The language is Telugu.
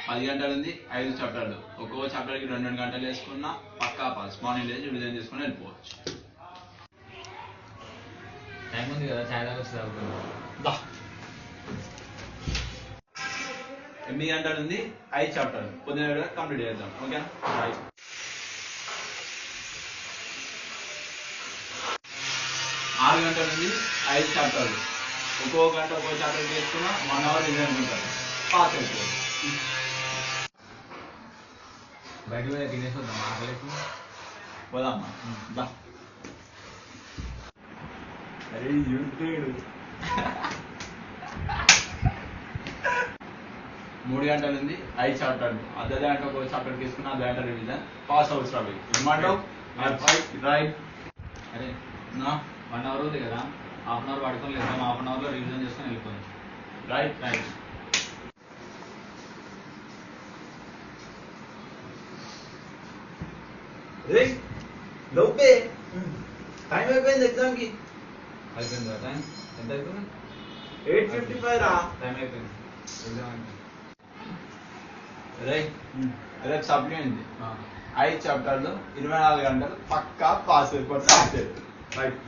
10 గంటలు ఉంది, 5 చాప్టర్లు. ఒక్కొక్క చాప్టర్కి 2 గంటలు వేసుకున్నా పక్కా పాస్. మార్నింగ్ లేచి రివిజన్ చేసుకుని వెళ్ళిపోవచ్చు. టైం ఉంది కదా, చాలా వస్తుంది. 8 గంటలు ఉంది, 5 చాప్టర్లు. పొద్దున కంప్లీట్ చేద్దాం. ఓకేనా? 6 గంటలు ఉంది, 5 చాప్టర్లు. ఒక్కొక్క గంట ఒక్కొక్క చాప్టర్ చేసుకున్నా 1 అవర్ రివిజన్ ఉంటుంది. పాస్ అయిపోతుంది. బయట పోయి తినేసి వద్దాం. ఆకలి పోదామా? అరే యూట్యూడ్ 3 గంటలు ఉంది, 5 చాప్టర్లు. అదే గంట ఒక చాప్టర్ తీసుకున్నా అదే గంట రివిజన్. పాస్ అవుట్స్ అవి ఏమంటావు? రైట్. అరే నా 1 అవర్ ఉంది కదా, హాఫ్ అవర్ పడుకొని వెళ్తాం. హాఫ్ అవర్లో రివిజన్ చేసుకొని వెళ్ళిపోతాం. రైట్. లోపే టైం అయిపోయింది ఎగ్జామ్ కి. అయిపోయింది కదా టైం? ఎంత అయిపోయింది? 8:55 రా. టైం అయిపోయింది. ఎగ్జామ్ అయిపోయింది. రేపు సప్లీ ఉంది, 5 చాప్టర్లు, 24 గంటలు పక్కా పాస్ అయిపోతుంది. రైట్.